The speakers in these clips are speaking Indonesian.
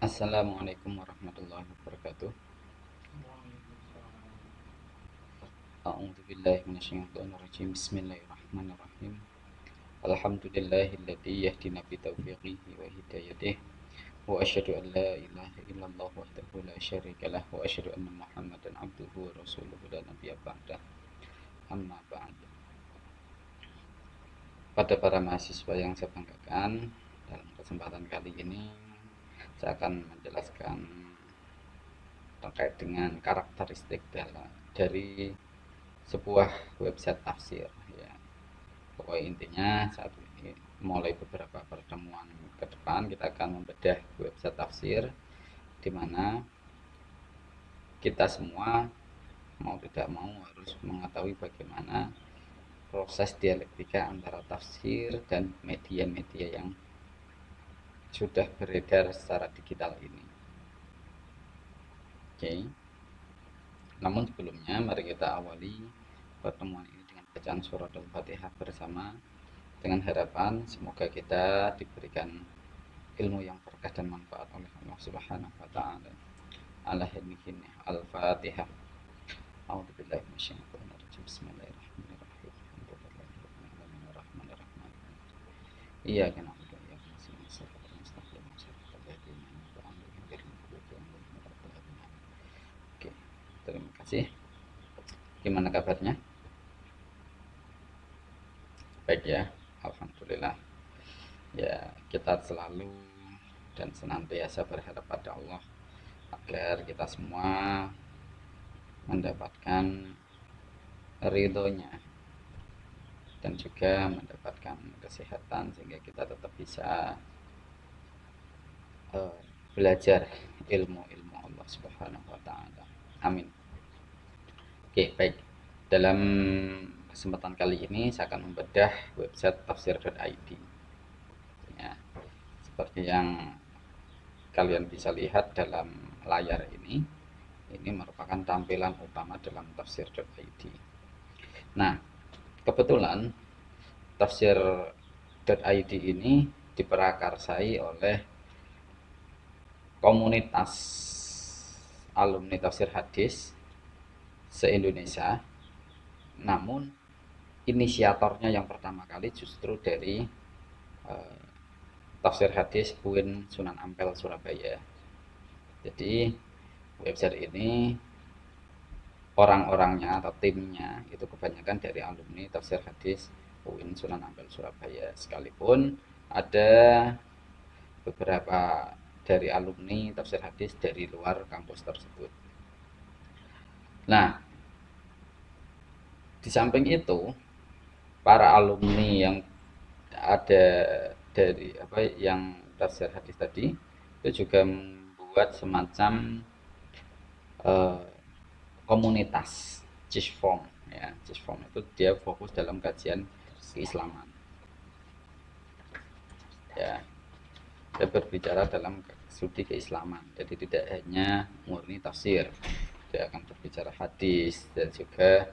Assalamualaikum warahmatullahi wabarakatuh. A'udzu billahi minasyaitonir rajim. Bismillahirrahmanirrahim. Alhamdulillahilladzi yahdina bi taufiqihi wa hidayatihi wa asyhadu an la ilaha illallah wahdahu la syarikalah wa asyhadu anna Muhammadan abduhu wa rasuluhu la nabiyya ba'dah. Amma ba'd. Pada para mahasiswa yang saya banggakan, dalam kesempatan kali ini saya akan menjelaskan terkait dengan karakteristik dari sebuah website tafsir ya. Pokoknya intinya saat ini mulai beberapa pertemuan ke depan kita akan membedah website tafsir di mana kita semua mau tidak mau harus mengetahui bagaimana proses dialektika antara tafsir dan media-media yang sudah beredar secara digital ini. Oke. Namun sebelumnya mari kita awali pertemuan ini dengan bacaan surat Al-Fatihah bersama, dengan harapan semoga kita diberikan ilmu yang berkah dan manfaat oleh Allah Subhanahu wa taala. Al-Fatihah. A'udzubillahi minasyaitonir rajim. Bismillahirrahmanirrahim. Alhamdulillahirrahmanirrahim. Iyyaka na'budu wa iyyaka nasta'in. Shiratal mustaqim. Shiratal ladzina an'amta 'alaihim ghairil maghdubi 'alaihim waladdallin. Oke, terima kasih. Gimana kabarnya? Baik ya, alhamdulillah. Ya, kita selalu dan senantiasa berharap pada Allah agar kita semua mendapatkan ridhonya dan juga mendapatkan kesehatan sehingga kita tetap bisa belajar ilmu-ilmu Allah Subhanahu wa taala. Amin. Oke, baik. Dalam kesempatan kali ini saya akan membedah website tafsir.id. Ya, seperti yang kalian bisa lihat dalam layar ini merupakan tampilan utama dalam tafsir.id. Nah, kebetulan tafsir.id ini diprakarsai oleh komunitas alumni tafsir hadis se-Indonesia. Namun inisiatornya yang pertama kali justru dari tafsir hadis UIN Sunan Ampel Surabaya. Jadi website ini orang-orangnya atau timnya itu kebanyakan dari alumni tafsir hadis UIN Sunan Ampel Surabaya, sekalipun ada beberapa dari alumni tafsir hadis dari luar kampus tersebut. Nah, di samping itu para alumni yang ada dari yang tafsir hadis tadi itu juga membuat semacam komunitas Cisform ya. Cisform itu dia fokus dalam kajian keislaman ya. Dia berbicara dalam studi keislaman, jadi tidak hanya murni tafsir, dia akan berbicara hadis dan juga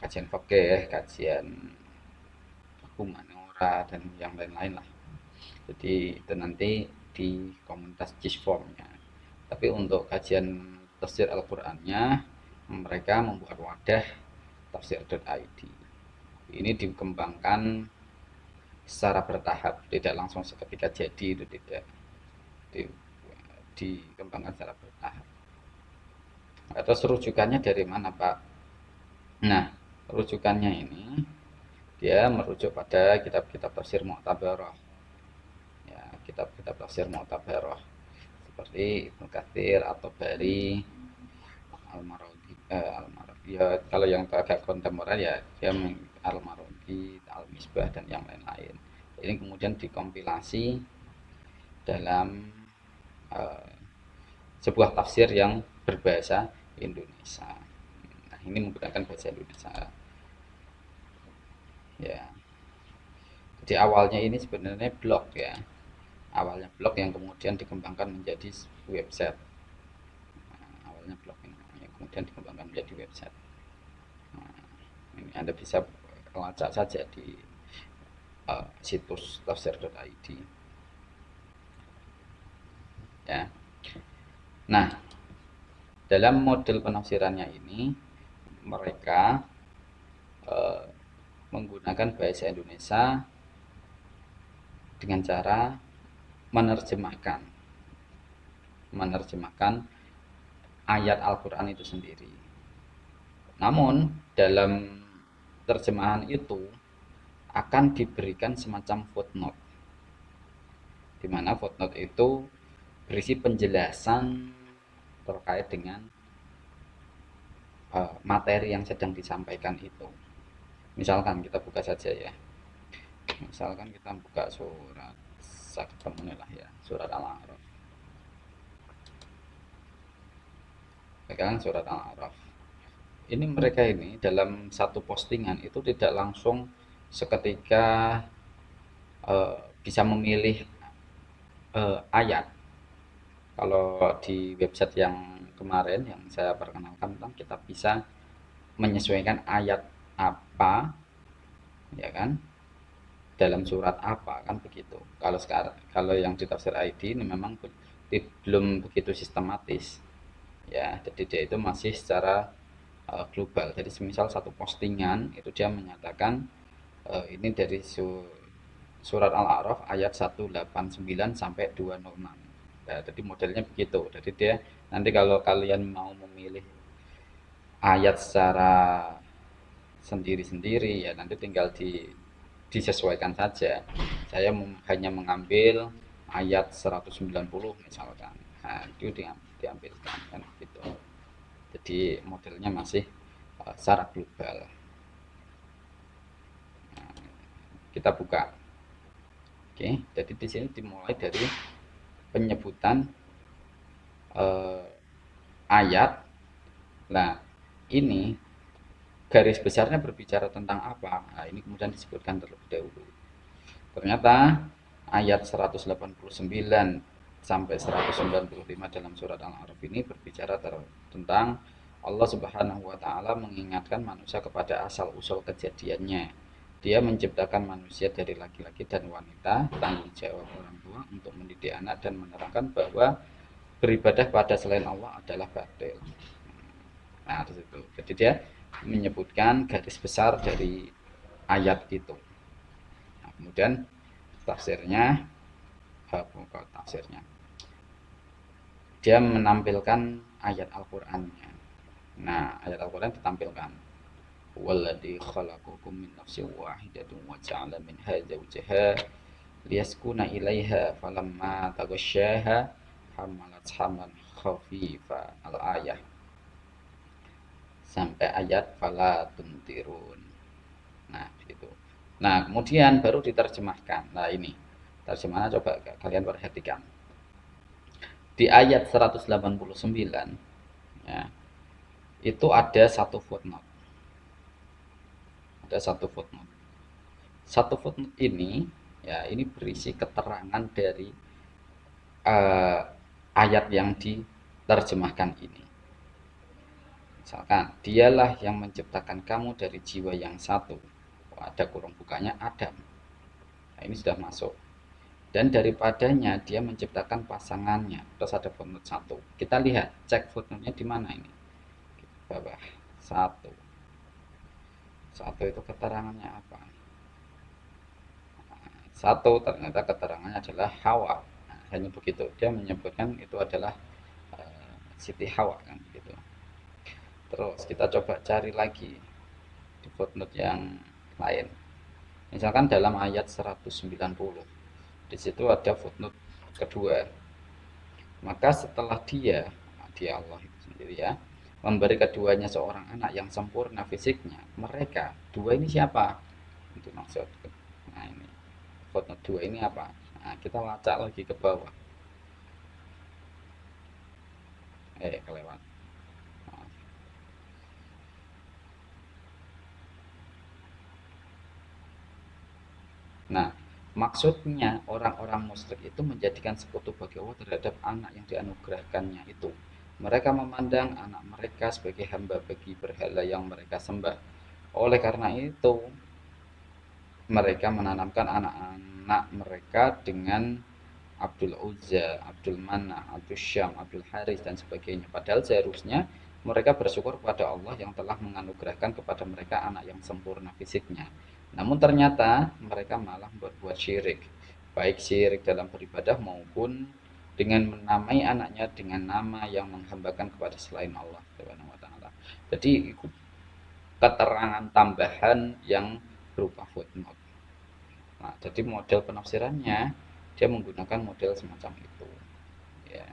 kajian fikih, kajian humaniora dan yang lain-lain lah. Jadi itu nanti di komunitas Cisformnya. Tapi untuk kajian tafsir Al-Qur'annya mereka membuat wadah tafsir.id. Ini dikembangkan secara bertahap, tidak langsung seketika jadi, itu tidak. Dikembangkan secara bertahap. Terus rujukannya dari mana, Pak? Nah, rujukannya ini dia merujuk pada kitab-kitab tafsir mu'tabarah. Ya, kitab-kitab tafsir mu'tabarah seperti Ibnu Katsir atau Bari, Al-Marwazi, ya kalau yang agak kontemporer ya dia Al-Marwazi, Al-Misbah dan yang lain-lain. Ini kemudian dikompilasi dalam sebuah tafsir yang berbahasa Indonesia. Nah, ini menggunakan bahasa Indonesia. Ya. Jadi awalnya ini sebenarnya blog ya. Awalnya blog yang kemudian dikembangkan menjadi website. Nah, awalnya blog ini yang kemudian dikembangkan menjadi website. Nah, ini Anda bisa lacak saja di situs tafsir.id. ya. Nah, dalam model penafsirannya ini mereka eh, menggunakan bahasa Indonesia dengan cara menerjemahkan menerjemahkan ayat Al-Quran itu sendiri. Namun dalam terjemahan itu akan diberikan semacam footnote, di mana footnote itu berisi penjelasan terkait dengan materi yang sedang disampaikan itu. Misalkan kita buka saja ya. Misalkan kita buka surat ya, surat Al-A'raf. Sekarang surat Al-A'raf. Ini mereka ini dalam satu postingan itu tidak langsung seketika bisa memilih ayat. Kalau di website yang kemarin yang saya perkenalkan, kita bisa menyesuaikan ayat apa, ya kan, dalam surat apa, kan begitu. Kalau yang di tafsir ID ini memang belum begitu sistematis, ya. Jadi dia itu masih secara global. Jadi semisal satu postingan itu dia menyatakan ini dari surat Al-A'raf ayat 189 sampai 206. Ya, jadi modelnya begitu. Jadi dia nanti kalau kalian mau memilih ayat secara sendiri-sendiri, ya nanti tinggal disesuaikan saja. Saya hanya mengambil ayat 190 misalkan. Nah, itu diambilkan kan gitu. Jadi modelnya masih secara global. Nah, kita buka. Oke, jadi di sini dimulai dari penyebutan ayat. Nah, ini garis besarnya berbicara tentang apa? Nah, ini kemudian disebutkan terlebih dahulu. Ternyata ayat 189 sampai 195 dalam surat Al-A'raf ini berbicara tentang Allah Subhanahu wa taala mengingatkan manusia kepada asal-usul kejadiannya. Dia menciptakan manusia dari laki-laki dan wanita, tanggung jawab orang tua untuk mendidik anak dan menerangkan bahwa beribadah pada selain Allah adalah batil. Nah, di situ. Jadi dia menyebutkan garis besar dari ayat itu. Nah, kemudian tafsirnya, dia menampilkan ayat Al-Qur'annya. Nah, ayat Al-Qur'an ditampilkan. Walladzi khalaqakum min nafsin wahidatin wa ja'ala minha zawjaha liyaskuna ilaiha falamma taghasyaha hamalat hamlan khafifa al-ayah sampai ayat fala tuntirun. Nah, gitu. Nah, kemudian baru diterjemahkan. Nah, ini terjemahannya coba kalian perhatikan. Di ayat 189 ya, itu ada satu footnote. Ada satu footnote. Satu footnote ini ya, ini berisi keterangan dari ayat yang diterjemahkan ini. Misalkan, dialah yang menciptakan kamu dari jiwa yang satu. Ada kurung bukanya Adam. Nah, ini sudah masuk. Dan daripadanya dia menciptakan pasangannya. Terus ada footnote 1. Kita lihat, cek footnote-nya di mana ini. Bawah 1. 1 itu keterangannya apa? 1 ternyata keterangannya adalah Hawa. Nah, hanya begitu. Dia menyebutkan itu adalah Siti Hawa kan gitu. Terus kita coba cari lagi di footnote yang lain. Misalkan dalam ayat 190, di situ ada footnote kedua. Maka setelah dia Allah itu sendiri ya, memberi keduanya seorang anak yang sempurna fisiknya, mereka dua ini siapa? Itu maksud. Nah, ini footnote 2 ini apa? Nah, kita lacak lagi ke bawah. Kelewat. Nah, maksudnya orang-orang musyrik itu menjadikan sekutu bagi Allah terhadap anak yang dianugerahkannya itu. Mereka memandang anak mereka sebagai hamba bagi berhala yang mereka sembah. Oleh karena itu, mereka menanamkan anak-anak mereka dengan Abdul Uzza, Abdul Mana, Abdul Syam, Abdul Haris dan sebagainya. Padahal seharusnya mereka bersyukur kepada Allah yang telah menganugerahkan kepada mereka anak yang sempurna fisiknya. Namun ternyata mereka malah berbuat syirik, baik syirik dalam beribadah maupun dengan menamai anaknya dengan nama yang menghambakan kepada selain Allah Subhanahu wa taala. Jadi keterangan tambahan yang berupa footnote. Nah, jadi model penafsirannya dia menggunakan model semacam itu. Ya.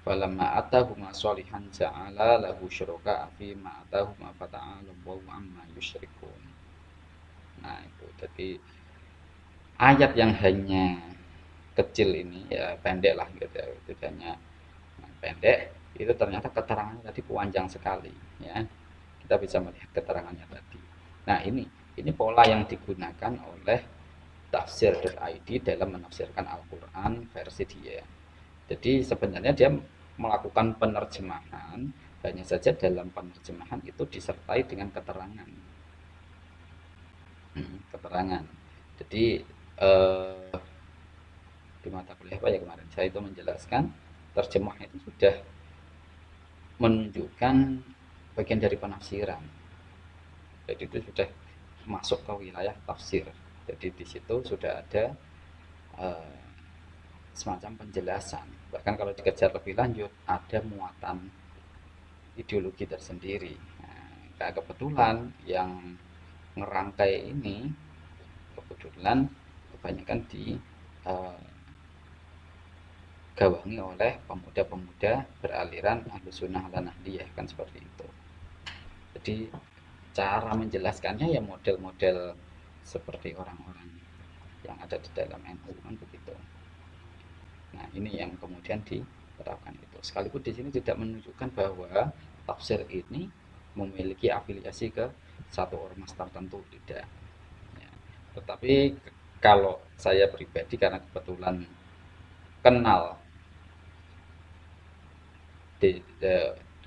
Falamma atahuma sholihan ja'ala lahu syuraka fi ma atahuma fata'ala Allahu amma yusyrikun. Nah, itu jadi ayat yang hanya kecil ini ya pendek lah gitu ya, tidaknya pendek itu ternyata keterangannya tadi panjang sekali ya. Kita bisa melihat keterangannya tadi. Nah, ini pola yang digunakan oleh tafsir.id dalam menafsirkan Al-Qur'an versi dia. Jadi sebenarnya dia melakukan penerjemahan, hanya saja dalam penerjemahan itu disertai dengan keterangan. Keterangan. Jadi di mata kuliah apa ya kemarin saya itu menjelaskan terjemah itu sudah menunjukkan bagian dari penafsiran. Jadi itu sudah masuk ke wilayah tafsir. Jadi di situ sudah ada semacam penjelasan. Bahkan kalau dikejar lebih lanjut ada muatan ideologi tersendiri. Nah, kebetulan yang ngerangkai ini kebetulan kebanyakan di gawangi oleh pemuda-pemuda beraliran Ahlus Sunnah wal Nahdliyah kan seperti itu. Jadi cara menjelaskannya ya model-model seperti orang-orang yang ada di dalam NU kan begitu. Nah, ini yang kemudian diterapkan itu. Sekalipun di sini tidak menunjukkan bahwa tafsir ini memiliki afiliasi ke satu ormas tertentu, tidak. Ya. Tetapi kalau saya pribadi karena kebetulan kenal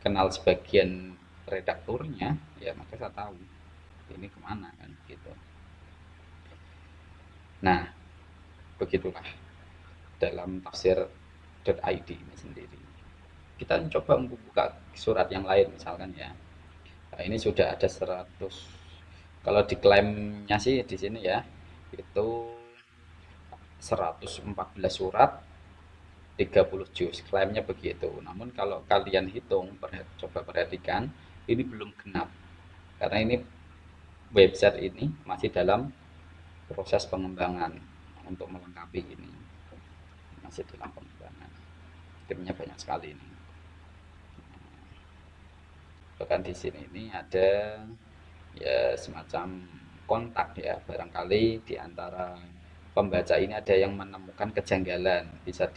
kenal sebagian redakturnya, ya maka saya tahu ini kemana kan gitu. Nah, begitulah dalam tafsir.id ini sendiri. Kita coba membuka surat yang lain misalkan ya. Nah, ini sudah ada 100, kalau diklaimnya sih di sini ya itu 114 surat 30 juz, klaimnya begitu. Namun kalau kalian hitung, coba perhatikan, ini belum genap. Karena ini website ini masih dalam proses pengembangan untuk melengkapi ini. Masih dalam pengembangan. Timnya banyak sekali ini. Bahkan di sini ini ada ya semacam kontak ya, barangkali di antara pembaca ini ada yang menemukan kejanggalan, bisa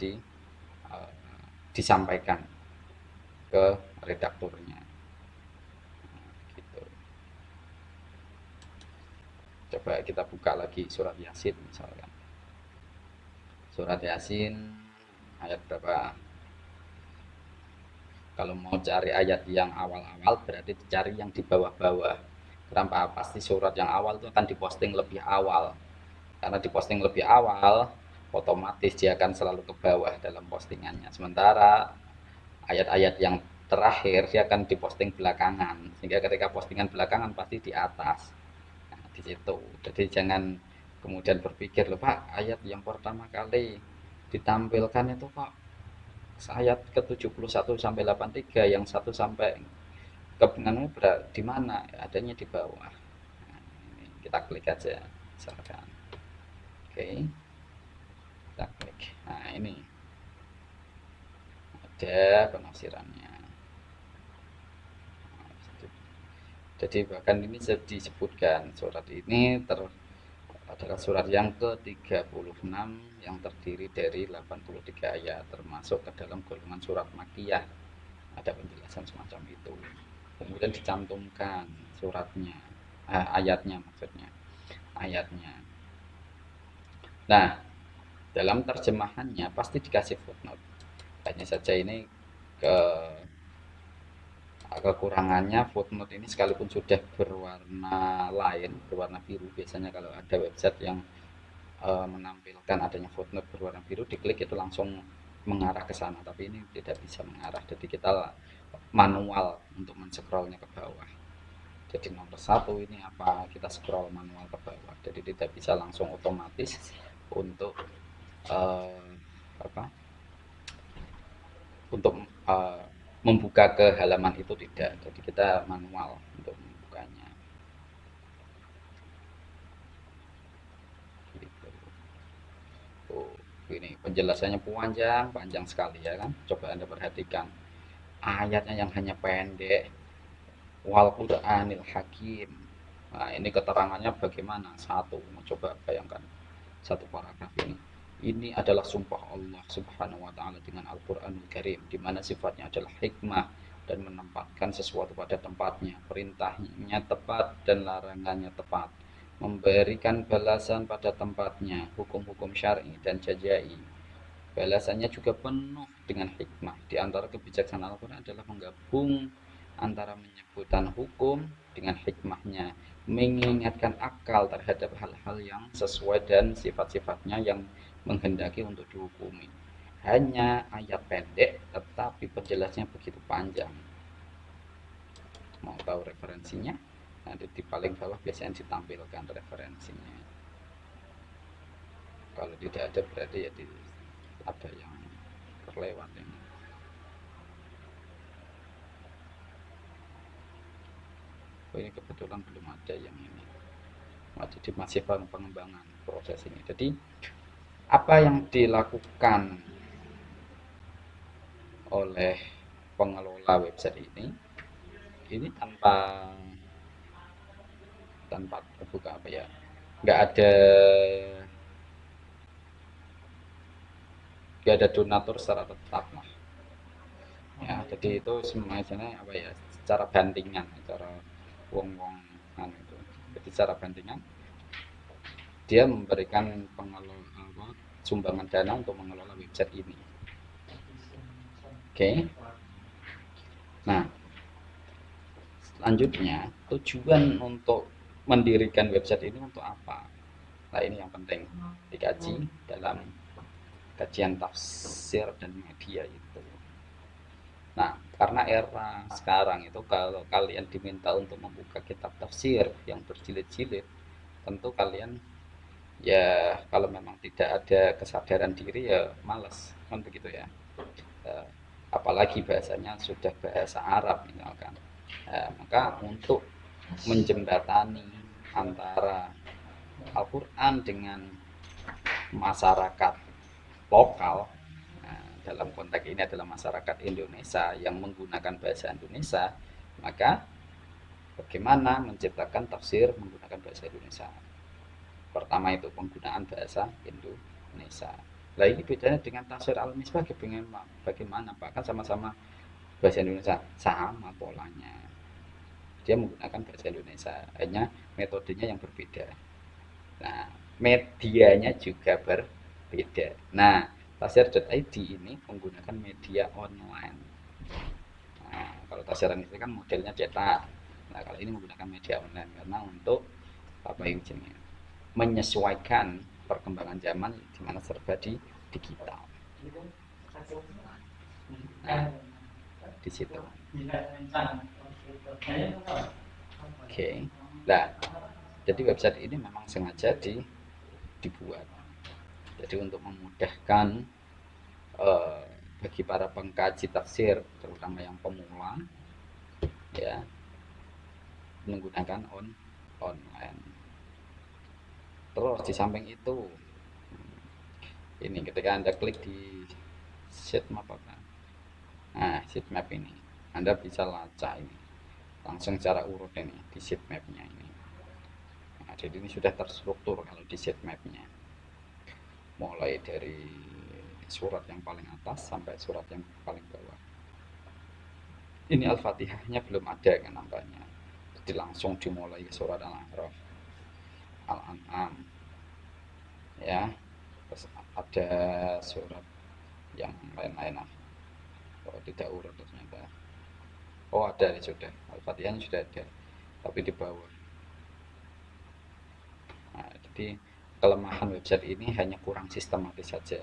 disampaikan ke redakturnya gitu. Coba kita buka lagi surat Yasin misalkan. Surat Yasin ayat berapa? Kalau mau cari ayat yang awal-awal berarti dicari yang di bawah-bawah. Kenapa? Pasti surat yang awal itu akan diposting lebih awal. Karena diposting lebih awal, otomatis dia akan selalu ke bawah dalam postingannya. Sementara ayat-ayat yang terakhir dia akan diposting belakangan. Sehingga ketika postingan belakangan pasti di atas. Nah, di situ. Jadi jangan kemudian berpikir, loh Pak, ayat yang pertama kali ditampilkan itu kok ayat ke-71 sampai 83, yang 1 sampai ke di mana? Adanya di bawah. Nah, ini kita klik aja misalkan. Oke. Kita klik. Nah, ini ada penafsirannya. Jadi bahkan ini disebutkan surat ini adalah surat yang ke-36 yang terdiri dari 83 ayat, termasuk ke dalam golongan surat Makkiyah. Ada penjelasan semacam itu. Kemudian dicantumkan suratnya, ayatnya maksudnya, ayatnya. Nah, dalam terjemahannya pasti dikasih footnote. Hanya saja ini kekurangannya footnote ini sekalipun sudah berwarna lain, berwarna biru, biasanya kalau ada website yang menampilkan adanya footnote berwarna biru, diklik itu langsung mengarah ke sana, tapi ini tidak bisa mengarah, jadi kita manual untuk men-scrollnya ke bawah. Jadi nomor satu ini apa, kita scroll manual ke bawah, jadi tidak bisa langsung otomatis untuk uh, apa untuk uh, membuka ke halaman itu, tidak, jadi kita manual untuk membukanya gitu. Oh, ini penjelasannya panjang panjang sekali ya kan, coba Anda perhatikan ayatnya yang hanya pendek, wal Qur'anil Hakim. Nah, ini keterangannya bagaimana? Satu, coba bayangkan satu paragraf ini. Ini adalah sumpah Allah Subhanahu wa taala dengan Al-Qur'anul Karim, di mana sifatnya adalah hikmah dan menempatkan sesuatu pada tempatnya, perintahnya tepat dan larangannya tepat, memberikan balasan pada tempatnya, hukum-hukum syar'i dan jazai. Balasannya juga penuh dengan hikmah. Di antara kebijaksanaan Al-Quran adalah menggabung antara menyebutkan hukum dengan hikmahnya, mengingatkan akal terhadap hal-hal yang sesuai dan sifat-sifatnya yang menghendaki untuk dihukumi. Hanya ayat pendek, tetapi penjelasnya begitu panjang. Mau tahu referensinya? Nanti di paling bawah biasanya ditampilkan referensinya. Kalau tidak ada berarti ya ada yang terlewat ini. Oh, ini kebetulan belum ada yang ini. Jadi masih pengembangan proses ini. Jadi apa yang dilakukan oleh pengelola website ini tanpa buka apa ya, nggak ada donatur secara tetap lah ya, jadi itu semuanya apa ya, secara bandingan, secara wong-wong itu, jadi secara bandingan dia memberikan pengelola sumbangan dana untuk mengelola website ini. Oke. Nah, selanjutnya tujuan untuk mendirikan website ini untuk apa? Nah, ini yang penting dikaji dalam kajian tafsir dan media itu. Nah, karena era sekarang itu kalau kalian diminta untuk membuka kitab tafsir yang berjilid-jilid, tentu kalian ya kalau memang tidak ada kesadaran diri ya malas kan begitu ya. Eh, Apalagi bahasanya sudah bahasa Arab misalkan. Maka untuk menjembatani antara Al-Quran dengan masyarakat lokal, dalam konteks ini adalah masyarakat Indonesia yang menggunakan bahasa Indonesia, maka bagaimana menciptakan tafsir menggunakan bahasa Indonesia. Pertama itu penggunaan bahasa Indonesia. Lah ini bedanya dengan tafsir Al-Misbah bagaimana Pak? Kan sama-sama bahasa Indonesia, sama polanya. Dia menggunakan bahasa Indonesia, hanya metodenya yang berbeda. Nah, medianya juga berbeda. Nah, tafsir.id ini menggunakan media online. Nah, kalau tafsiran itu kan modelnya cetak. Nah, kalau ini menggunakan media online karena untuk apa ini, menyesuaikan perkembangan zaman di mana serba digital. Nah, di situ. Oke. Nah, jadi website ini memang sengaja dibuat. Jadi untuk memudahkan bagi para pengkaji tafsir, terutama yang pemula, ya, menggunakan online. Terus di samping itu, ini ketika Anda klik di sitemap apa? Nah, sitemap ini, Anda bisa lacak ini langsung secara urut ini di sitemapnya ini. Nah, jadi ini sudah terstruktur kalau di sitemapnya, mulai dari surat yang paling atas sampai surat yang paling bawah. Ini Al-Fatihahnya belum ada kan nampaknya, jadi langsung dimulai surat Al-A'raf, Al-An'am, ya, terus ada surat yang lain-lain lah. Oh, tidak urut ternyata. Oh, ada sudah, Al-Fatihahnya sudah ada, tapi di bawah. Nah, jadi kelemahan website ini hanya kurang sistematis saja.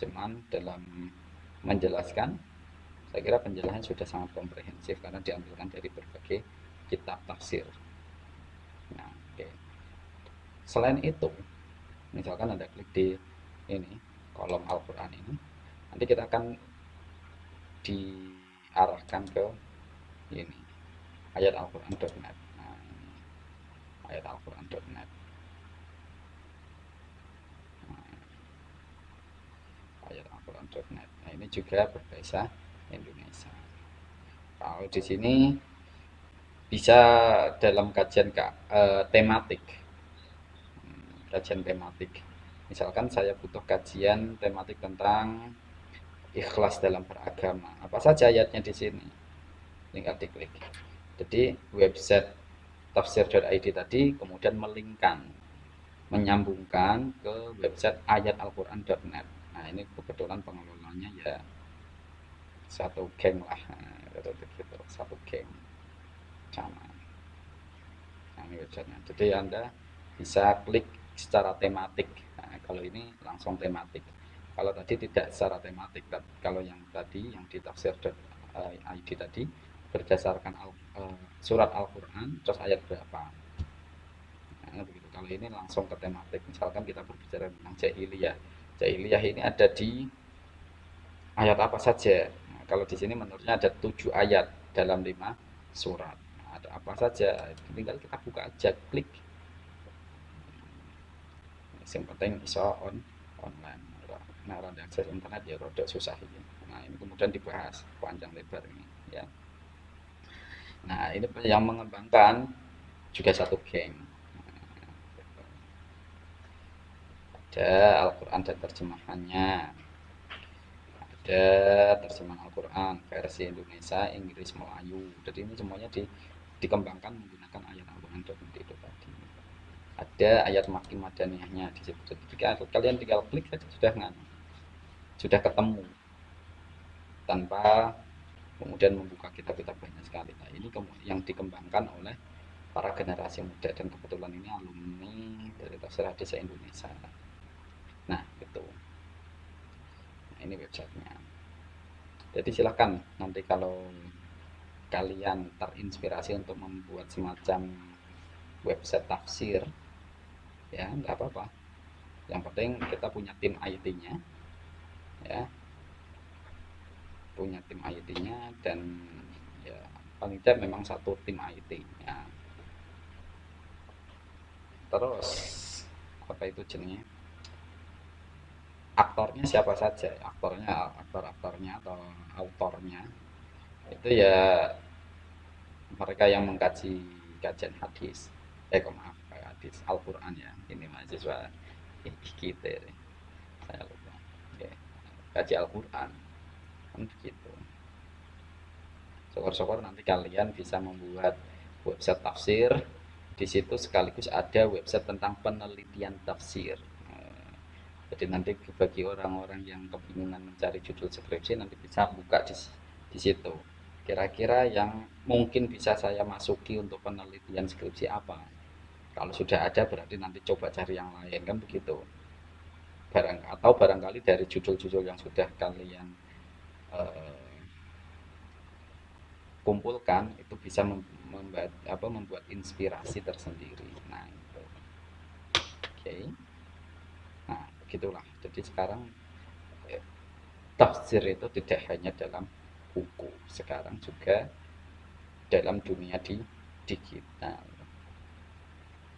Cuman dalam menjelaskan, saya kira penjelasan sudah sangat komprehensif karena diambilkan dari berbagai kitab tafsir. Nah, oke. Selain itu, misalkan Anda klik di ini, kolom Al-Quran ini, nanti kita akan diarahkan ke ini, ayat alquran.net. Nah, ini ayat alquran.net. Nah, ayat alquran.net. Nah, ini juga berbahasa Indonesia. Kalau di sini bisa dalam kajian tematik. Kajian tematik. Misalkan saya butuh kajian tematik tentang ikhlas dalam beragama. Apa saja ayatnya di sini? Tinggal diklik. Jadi website tafsir.id tadi kemudian menyambungkan ke website ayat alquran.net. Nah, ini kebetulan pengelolanya ya satu geng lah, gitu, satu geng sama. Nah, ini websitenya. Jadi Anda bisa klik secara tematik. Nah, kalau ini langsung tematik. Kalau tadi tidak secara tematik. Kalau yang tadi yang di tafsir.id tadi berdasarkan surat Al-Quran terus ayat berapa. Nah, begitu. Kalau ini langsung ke tematik. Misalkan kita berbicara tentang jahiliyah. Jahiliyah ini ada di ayat apa saja. Nah, kalau di sini menurutnya ada 7 ayat dalam 5 surat. Nah, ada apa saja. Tinggal kita buka aja, klik. Yang penting bisa online. Nah, orang akses internet ya rada susah ini. Nah, ini kemudian dibahas panjang lebar ini ya. Nah, ini yang mengembangkan juga satu geng. Ada Al-Quran dan terjemahannya, ada terjemahan Al-Quran versi Indonesia, Inggris, Melayu. Jadi ini semuanya dikembangkan menggunakan ayat Al-Quran itu tadi. Ada ayat makin madaniyahnya di situ. Jadi kalian tinggal klik saja sudah ketemu tanpa kemudian membuka kitab-kitab banyak sekali. Nah, ini yang dikembangkan oleh para generasi muda dan kebetulan ini alumni dari Tafsir Hadis Indonesia. Nah, itu. Nah, ini websitenya. Jadi silahkan nanti kalau kalian terinspirasi untuk membuat semacam website tafsir, ya nggak apa-apa. Yang penting kita punya tim IT-nya, ya, punya tim IT-nya dan ya paling tidak memang satu tim IT. Ya. Terus apa itu jenisnya? Aktornya siapa saja? Aktornya atau autornya itu ya mereka yang mengkaji kajian hadis. Maaf, hadis Al-Quran ya. Ini mahasiswa kita ya. Saya lupa. Oke. Kaji Al-Quran kan begitu. Syukur-syukur nanti kalian bisa membuat website tafsir. Di situ sekaligus ada website tentang penelitian tafsir. Jadi nanti bagi orang-orang yang kebingungan mencari judul skripsi nanti bisa buka di situ. Kira-kira yang mungkin bisa saya masuki untuk penelitian skripsi apa? Kalau sudah ada berarti nanti coba cari yang lain kan begitu. Atau barangkali dari judul-judul yang sudah kalian kumpulkan itu bisa membuat inspirasi tersendiri. Nah, itu. Oke. Nah, begitulah. Jadi sekarang tafsir itu tidak hanya dalam buku, sekarang juga dalam dunia digital.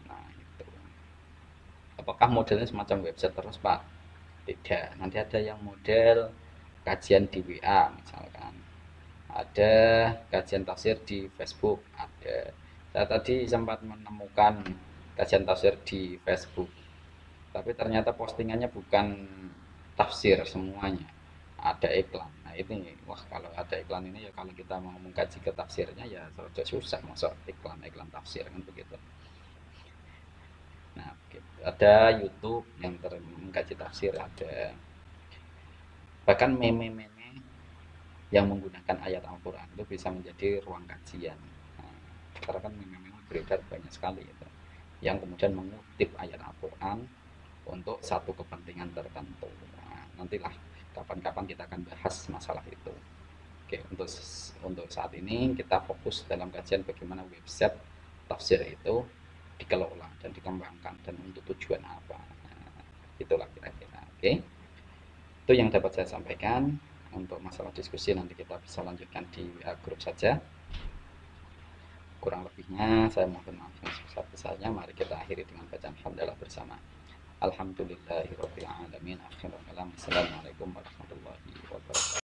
Nah, itu. Apakah modelnya semacam website terus, Pak? Tidak. Nanti ada yang model kajian di WA misalkan. Ada kajian tafsir di Facebook, ada. Saya tadi sempat menemukan kajian tafsir di Facebook. Tapi ternyata postingannya bukan tafsir semuanya. Ada iklan. Nah, ini wah kalau ada iklan ini ya kalau kita mau mengkaji ke tafsirnya ya sudah susah masuk iklan tafsir kan begitu. Nah, ada YouTube yang mengkaji tafsir, ada bahkan meme-meme yang menggunakan ayat Al-Quran itu bisa menjadi ruang kajian. Nah, karena kan meme-meme beredar banyak sekali itu, yang kemudian mengutip ayat Al-Quran untuk satu kepentingan tertentu. Nah, nantilah kapan-kapan kita akan bahas masalah itu. Oke, untuk saat ini kita fokus dalam kajian bagaimana website tafsir itu dikelola dan dikembangkan dan untuk tujuan apa. Nah, itulah kira-kira. Oke, itu yang dapat saya sampaikan. Untuk masalah diskusi nanti kita bisa lanjutkan di WA grup saja. Kurang lebihnya saya mohon maaf yang sebesar-besarnya. Mari kita akhiri dengan bacaan hamdalah bersama. Alhamdulillahirabbil alamin. Akhirul kalam. Assalamualaikum warahmatullahi wabarakatuh.